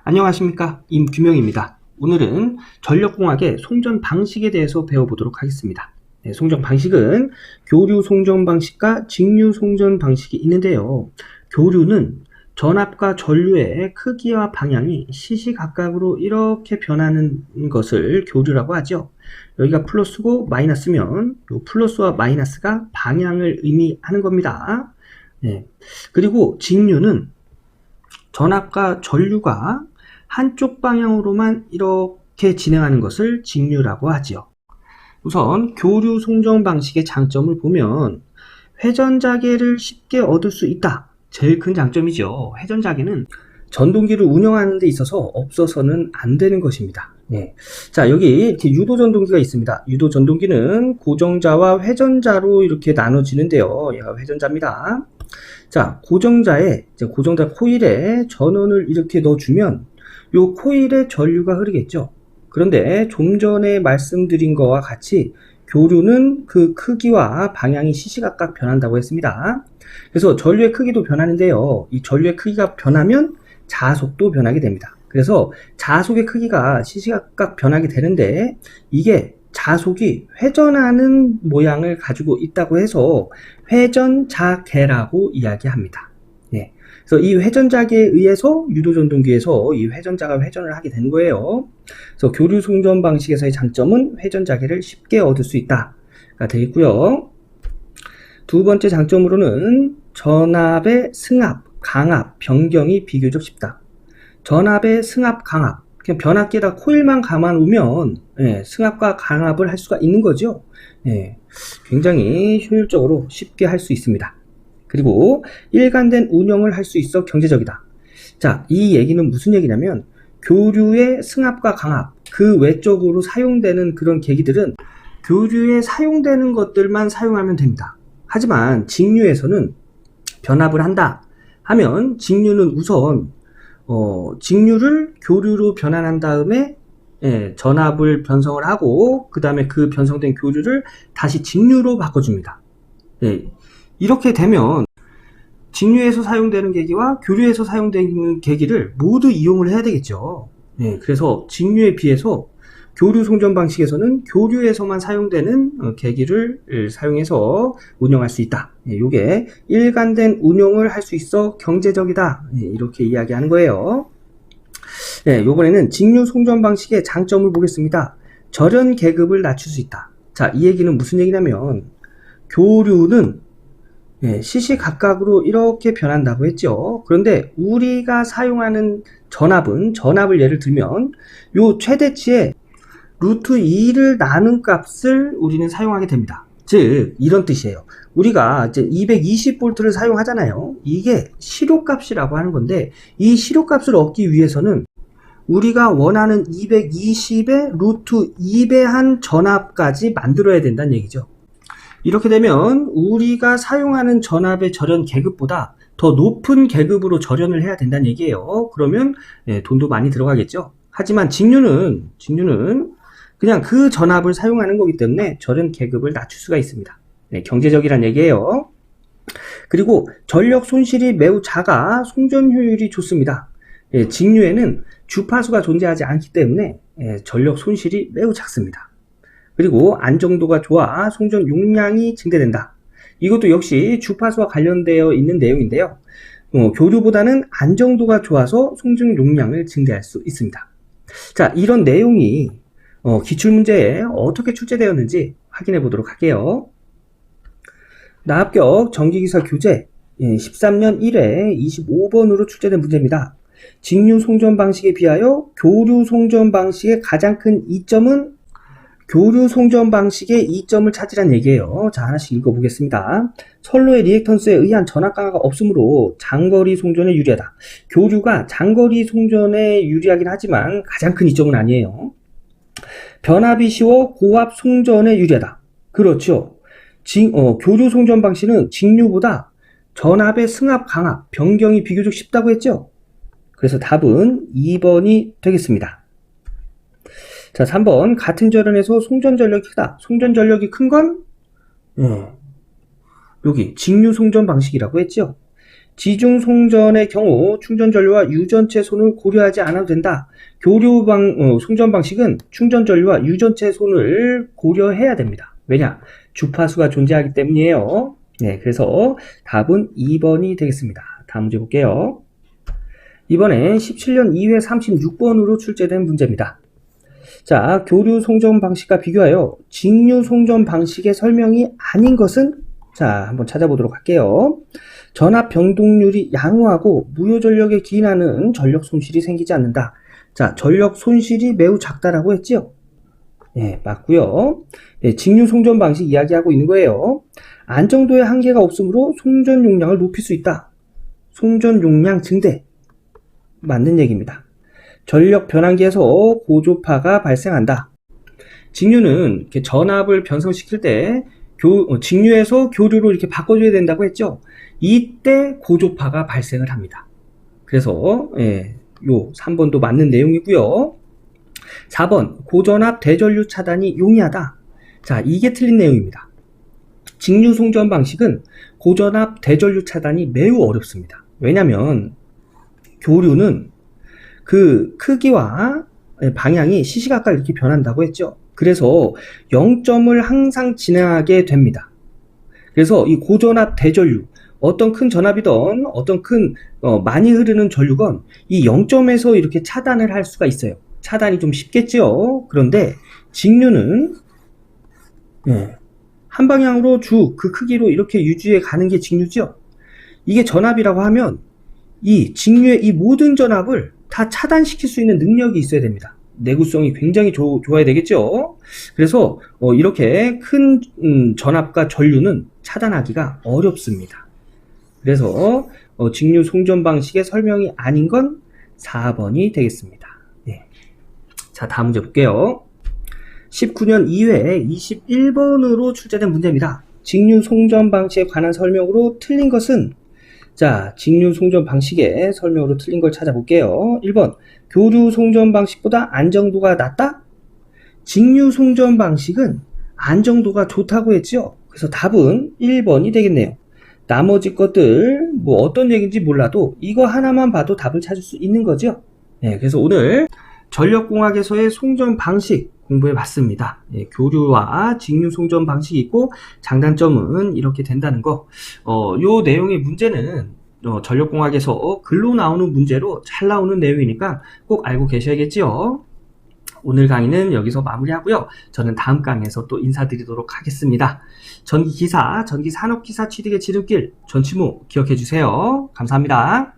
안녕하십니까, 임규명입니다. 오늘은 전력공학의 송전 방식에 대해서 배워보도록 하겠습니다. 송전 방식은 교류 송전 방식과 직류 송전 방식이 있는데요. 교류는 전압과 전류의 크기와 방향이 시시각각으로 이렇게 변하는 것을 교류라고 하죠. 여기가 플러스고 마이너스면 이 플러스와 마이너스가 방향을 의미하는 겁니다. 그리고 직류는 전압과 전류가 한쪽 방향으로만 이렇게 진행하는 것을 직류라고 하지요. 우선 교류 송전 방식의 장점을 보면 회전자계를 쉽게 얻을 수 있다. 제일 큰 장점이죠. 회전자계는 전동기를 운영하는 데 있어서 없어서는 안 되는 것입니다. 자, 여기 이렇게 유도 전동기가 있습니다. 유도 전동기는 고정자와 회전자로 이렇게 나눠지는데요. 얘가 회전자입니다. 자, 고정자 코일에 전원을 이렇게 넣어주면 요 코일에 전류가 흐르겠죠. 그런데 좀 전에 말씀드린 것과 같이 교류는 그 크기와 방향이 시시각각 변한다고 했습니다. 그래서 전류의 크기도 변하는데요. 이 전류의 크기가 변하면 자속도 변하게 됩니다. 그래서 자속의 크기가 시시각각 변하게 되는데 이게 자속이 회전하는 모양을 가지고 있다고 해서 회전자계라고 이야기합니다. 그래서 이 회전자계에 의해서 유도전동기에서 이 회전자가 회전을 하게 되는 거예요. 그래서 교류 송전 방식에서의 장점은 회전자계를 쉽게 얻을 수 있다가 되겠고요. 두 번째 장점으로는 전압의 승합, 강압, 변경이 비교적 쉽다. 전압의 승합, 강압, 그냥 변압기에다 코일만 감아놓으면 승합과 강압을 할 수가 있는 거죠. 굉장히 효율적으로 쉽게 할 수 있습니다. 그리고 일관된 운영을 할 수 있어 경제적이다. 자, 이 얘기는 무슨 얘기냐면 교류의 승합과 강압, 그 외적으로 사용되는 그런 계기들은 교류에 사용되는 것들만 사용하면 됩니다. 하지만 직류에서는 변압을 한다 하면 직류는 우선 직류를 교류로 변환한 다음에 전압을 변성을 하고 그 다음에 그 변성된 교류를 다시 직류로 바꿔줍니다. 이렇게 되면 직류에서 사용되는 계기와 교류에서 사용되는 계기를 모두 이용을 해야 되겠죠. 그래서 직류에 비해서 교류 송전 방식에서는 교류에서만 사용되는 계기를 사용해서 운영할 수 있다. 이게 일관된 운용을 할 수 있어 경제적이다. 이렇게 이야기하는 거예요. 이번에는 직류 송전 방식의 장점을 보겠습니다. 절연 계급을 낮출 수 있다. 자, 이 얘기는 무슨 얘기냐면 교류는 시시각각으로 이렇게 변한다고 했죠. 그런데 우리가 사용하는 전압을 예를 들면 요 최대치의 루트 2를 나눈 값을 우리는 사용하게 됩니다. 즉 이런 뜻이에요. 우리가 이제 220V를 사용하잖아요. 이게 실효값이라고 하는 건데 이 실효값을 얻기 위해서는 우리가 원하는 220의 루트 2배한 전압까지 만들어야 된다는 얘기죠. 이렇게 되면 우리가 사용하는 전압의 절연 계급보다 더 높은 계급으로 절연을 해야 된다는 얘기예요. 그러면 돈도 많이 들어가겠죠. 하지만 직류는 그냥 그 전압을 사용하는 거기 때문에 절연 계급을 낮출 수가 있습니다. 경제적이란 얘기예요. 그리고 전력 손실이 매우 작아 송전 효율이 좋습니다. 직류에는 주파수가 존재하지 않기 때문에 전력 손실이 매우 작습니다. 그리고 안정도가 좋아 송전 용량이 증대된다. 이것도 역시 주파수와 관련되어 있는 내용인데요. 교류보다는 안정도가 좋아서 송전 용량을 증대할 수 있습니다. 자, 이런 내용이 기출문제에 어떻게 출제되었는지 확인해 보도록 할게요. 나합격 전기기사 교재 13년 1회 25번으로 출제된 문제입니다. 직류 송전 방식에 비하여 교류 송전 방식의 가장 큰 이점은 교류 송전 방식의 이점을 찾으란 얘기예요. 자, 하나씩 읽어보겠습니다. 선로의 리액턴스에 의한 전압 강화가 없으므로 장거리 송전에 유리하다. 교류가 장거리 송전에 유리하긴 하지만 가장 큰 이점은 아니에요. 변압이 쉬워 고압 송전에 유리하다. 그렇죠. 교류 송전 방식은 직류보다 전압의 승합, 강압, 변경이 비교적 쉽다고 했죠. 그래서 답은 2번이 되겠습니다. 자, 3번 같은 절연에서 송전 전력이 크다. 송전 전력이 큰 건 여기 직류 송전 방식이라고 했죠. 지중 송전의 경우 충전 전류와 유전체 손을 고려하지 않아도 된다. 송전 방식은 충전 전류와 유전체 손을 고려해야 됩니다. 왜냐? 주파수가 존재하기 때문이에요. 네, 그래서 답은 2번이 되겠습니다. 다음 문제 볼게요. 이번엔 17년 2회 36번으로 출제된 문제입니다. 자, 교류 송전 방식과 비교하여 직류 송전 방식의 설명이 아닌 것은? 자, 한번 찾아보도록 할게요. 전압 변동률이 양호하고 무효 전력에 기인하는 전력 손실이 생기지 않는다. 자, 전력 손실이 매우 작다라고 했지요? 네, 맞고요. 네, 직류 송전 방식 이야기하고 있는 거예요. 안정도의 한계가 없으므로 송전 용량을 높일 수 있다. 송전 용량 증대. 맞는 얘기입니다. 전력 변환기에서 고조파가 발생한다. 직류는 이렇게 전압을 변성시킬 때 직류에서 교류로 이렇게 바꿔줘야 된다고 했죠. 이때 고조파가 발생을 합니다. 그래서 요 3번도 맞는 내용이고요. 4번 고전압 대전류 차단이 용이하다. 자, 이게 틀린 내용입니다. 직류 송전 방식은 고전압 대전류 차단이 매우 어렵습니다. 왜냐면 교류는 그 크기와 방향이 시시각각 이렇게 변한다고 했죠. 그래서 0점을 항상 진행하게 됩니다. 그래서 이 고전압 대전류, 어떤 큰 전압이든 어떤 큰 많이 흐르는 전류건 이 0점에서 이렇게 차단을 할 수가 있어요. 차단이 좀 쉽겠죠. 그런데 직류는 한 방향으로 그 크기로 이렇게 유지해 가는 게 직류죠. 이게 전압이라고 하면 이 직류의 이 모든 전압을 다 차단시킬 수 있는 능력이 있어야 됩니다. 내구성이 굉장히 좋아야 되겠죠. 그래서 이렇게 큰 전압과 전류는 차단하기가 어렵습니다. 그래서 직류 송전 방식의 설명이 아닌 건 4번이 되겠습니다. 네. 자, 다음 문제 볼게요. 19년 2회 21번으로 출제된 문제입니다. 직류 송전 방식에 관한 설명으로 틀린 것은? 자, 직류 송전 방식의 설명으로 틀린 걸 찾아볼게요. 1번, 교류 송전 방식보다 안정도가 낮다? 직류 송전 방식은 안정도가 좋다고 했죠? 그래서 답은 1번이 되겠네요. 나머지 것들 뭐 어떤 얘기인지 몰라도 이거 하나만 봐도 답을 찾을 수 있는 거죠? 네, 그래서 오늘 전력공학에서의 송전 방식 공부해 봤습니다. 네, 교류와 직류 송전 방식이 있고 장단점은 이렇게 된다는 거. 요 내용의 문제는 전력공학에서 글로 나오는 문제로 잘 나오는 내용이니까 꼭 알고 계셔야겠지요. 오늘 강의는 여기서 마무리하고요. 저는 다음 강의에서 또 인사드리도록 하겠습니다. 전기기사, 전기산업기사 취득의 지름길, 전치무 기억해 주세요. 감사합니다.